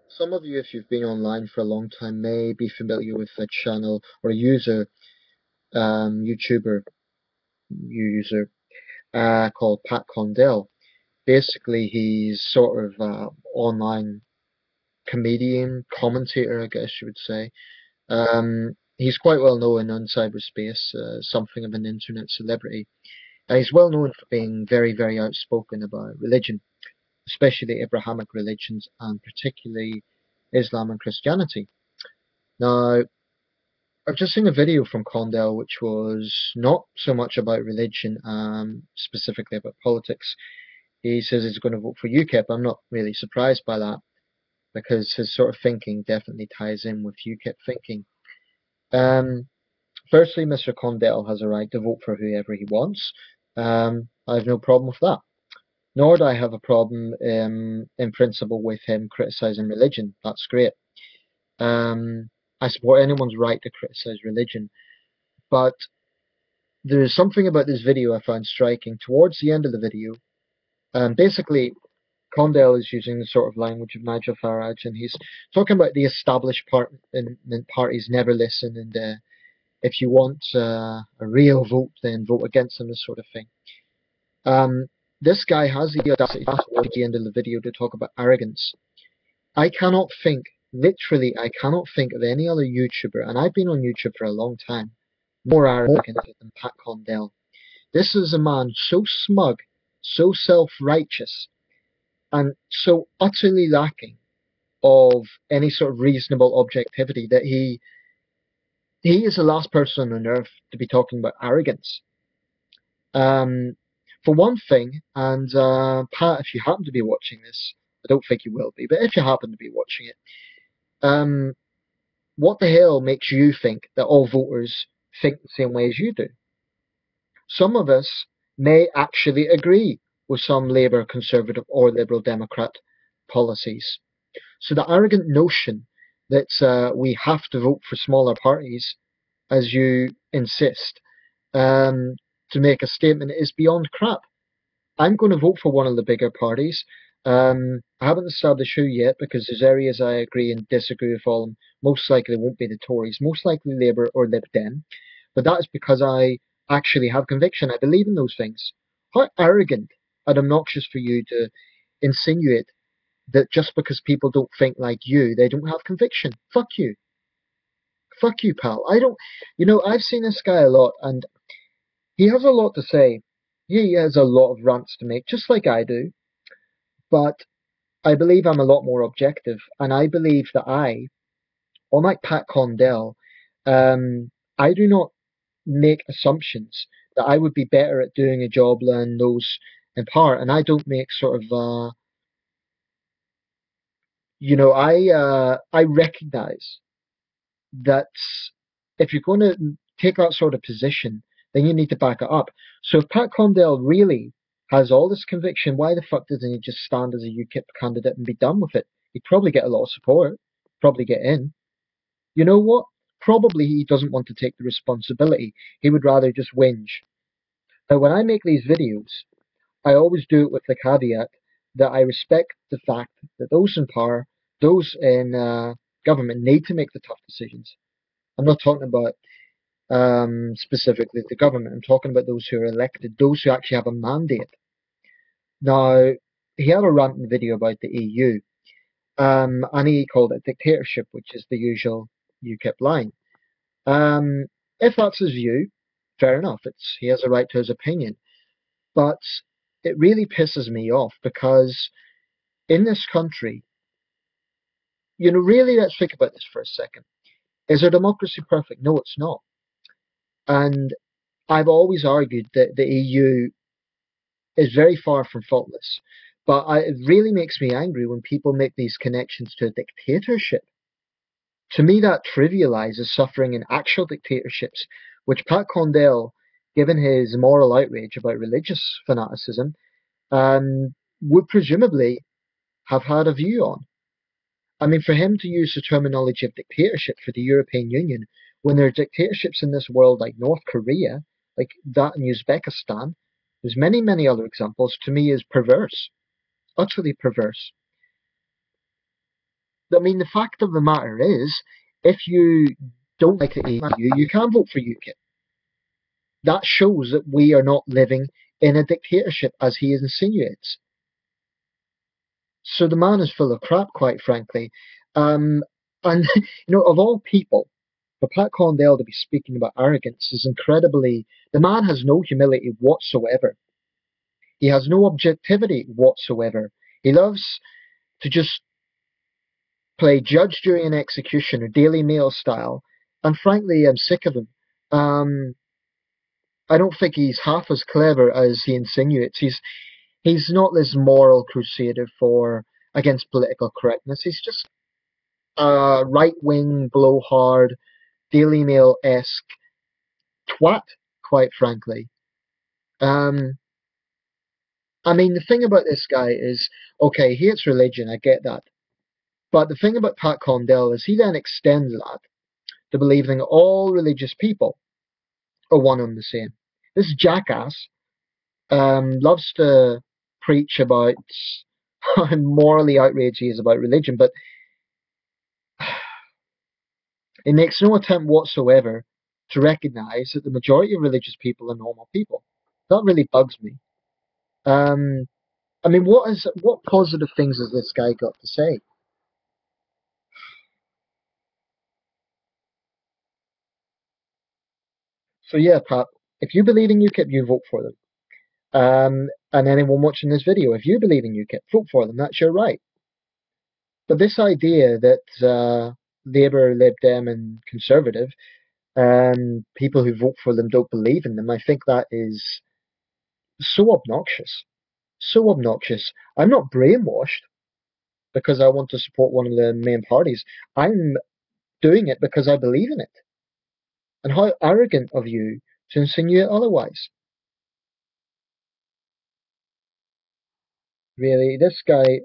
Some of you, if you've been online for a long time, may be familiar with a channel or a user, YouTuber user, called Pat Condell. Basically, he's sort of online comedian, commentator, I guess you would say. He's quite well known in cyberspace, something of an internet celebrity. He's well known for being very, very outspoken about religion, especially Abrahamic religions, and particularly Islam and Christianity. Now, I've just seen a video from Condell which was not so much about religion, specifically about politics. He says he's going to vote for UKIP. I'm not really surprised by that because his sort of thinking definitely ties in with UKIP thinking. Um, Firstly, Mr. Condell has a right to vote for whoever he wants. I have no problem with that. Nor do I have a problem in principle with him criticising religion. That's great. Um, I support anyone's right to criticise religion. But there's something about this video I found striking. Towards the end of the video, basically, Condell is using the sort of language of Nigel Farage, and he's talking about the established parties never listen, and if you want a real vote, then vote against them, this sort of thing. Um, this guy has the audacity towards the end of the video to talk about arrogance. I cannot think, literally, I cannot think of any other YouTuber, and I've been on YouTube for a long time, more arrogant than Pat Condell. This is a man so smug, so self-righteous, and so utterly lacking of any sort of reasonable objectivity that he is the last person on earth to be talking about arrogance. Um, for one thing, and Pat, if you happen to be watching this, I don't think you will be, but if you happen to be watching it, um, what the hell makes you think that all voters think the same way as you do? Some of us may actually agree with some Labour, Conservative, or Liberal Democrat policies. So the arrogant notion that we have to vote for smaller parties, as you insist, um, to make a statement is beyond crap. I'm going to vote for one of the bigger parties. I haven't established who yet because there's areas I agree and disagree with all of them. Most likely won't be the Tories, most likely Labour or Lib Dem. But that is because I actually have conviction. I believe in those things. How arrogant and obnoxious for you to insinuate that just because people don't think like you, they don't have conviction. Fuck you. Fuck you, pal. I don't, I've seen this guy a lot and he has a lot to say. He has a lot of rants to make, just like I do. But I believe I'm a lot more objective. And I believe that unlike Pat Condell, I do not make assumptions that I would be better at doing a job than those in power. And I don't make sort of, I recognize that if you're going to take that sort of position, then you need to back it up. So if Pat Condell really has all this conviction, why the fuck doesn't he just stand as a UKIP candidate and be done with it? He'd probably get a lot of support, probably get in. You know what? Probably he doesn't want to take the responsibility. He would rather just whinge. Now, when I make these videos, I always do it with the caveat that I respect the fact that those in power, those in government, need to make the tough decisions. I'm not talking about specifically the government. I'm talking about those who are elected, those who actually have a mandate. Now, he had a rant in the video about the EU, and he called it dictatorship, which is the usual UKIP line. Um, if that's his view, fair enough. He has a right to his opinion, but it really pisses me off because in this country, really, let's think about this for a second. Is our democracy perfect? No, it's not. And I've always argued that the EU is very far from faultless. But it really makes me angry when people make these connections to a dictatorship. To me, that trivializes suffering in actual dictatorships, which Pat Condell, given his moral outrage about religious fanaticism, would presumably have had a view on. I mean, for him to use the terminology of dictatorship for the European Union, when there are dictatorships in this world like North Korea, like that in Uzbekistan, there's many, many other examples, to me is perverse, utterly perverse. I mean, the fact of the matter is, if you don't like the EU, you can vote for UKIP. That shows that we are not living in a dictatorship, as he insinuates. So the man is full of crap, quite frankly. And of all people, for Pat Condell to be speaking about arrogance is incredibly. The man has no humility whatsoever. He has no objectivity whatsoever. He loves to just play judge, jury, and executioner, Daily Mail style. And frankly, I'm sick of him. Um, I don't think he's half as clever as he insinuates. He's not this moral crusader for against political correctness. He's just a right wing blowhard, Daily Mail esque twat, quite frankly. Um, I mean, the thing about this guy is, okay, he hates religion, I get that. But the thing about Pat Condell is he then extends that to believing all religious people are one and the same. This jackass loves to preach about how morally outraged he is about religion, but he makes no attempt whatsoever to recognize that the majority of religious people are normal people. That really bugs me. Um, I mean, what positive things has this guy got to say? So yeah, Pat, if you believe in UKIP, you vote for them. And anyone watching this video, if you believe in UKIP, vote for them. That's your right. But this idea that Labour, Lib Dem, and Conservative, people who vote for them don't believe in them, I think that is so obnoxious. So obnoxious. I'm not brainwashed because I want to support one of the main parties. I'm doing it because I believe in it. And how arrogant of you to insinuate otherwise. Really, this guy.